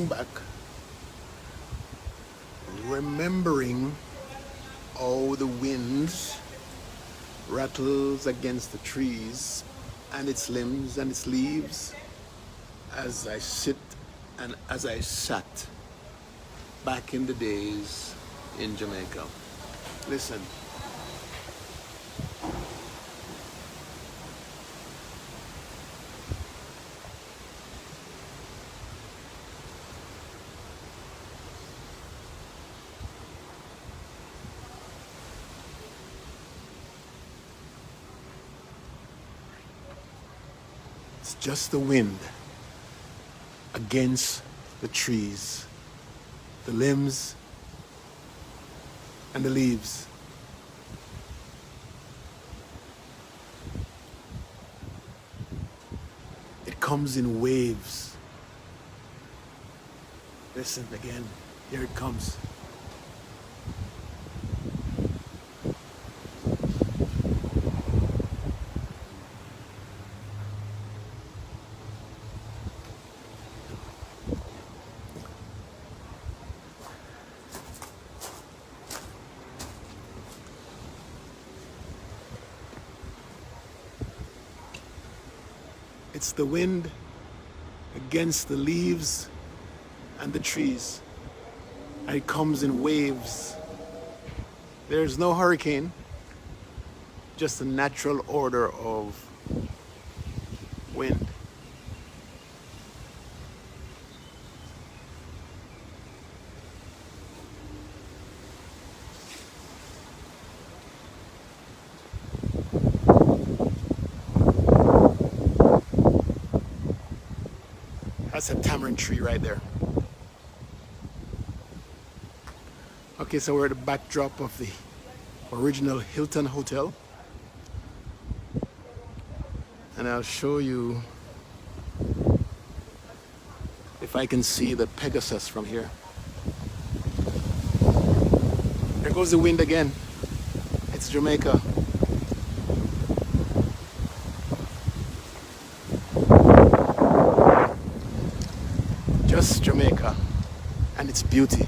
looking back, remembering how the wind rattles against the trees and its limbs and its leaves as I sit and as I sat back in the days in Jamaica. Listen. It's just the wind against the trees, the limbs, and the leaves. It comes in waves. Listen again. Here it comes. It's the wind against the leaves and the trees. And it comes in waves. There's no hurricane, just a natural order of wind. That's a tamarind tree right there. Okay, so we're at the backdrop of the original Hilton Hotel. And I'll show you if I can see the Pegasus from here. There goes the wind again. It's Jamaica. Just Jamaica and its beauty.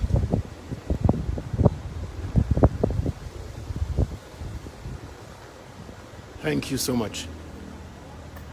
Thank you so much.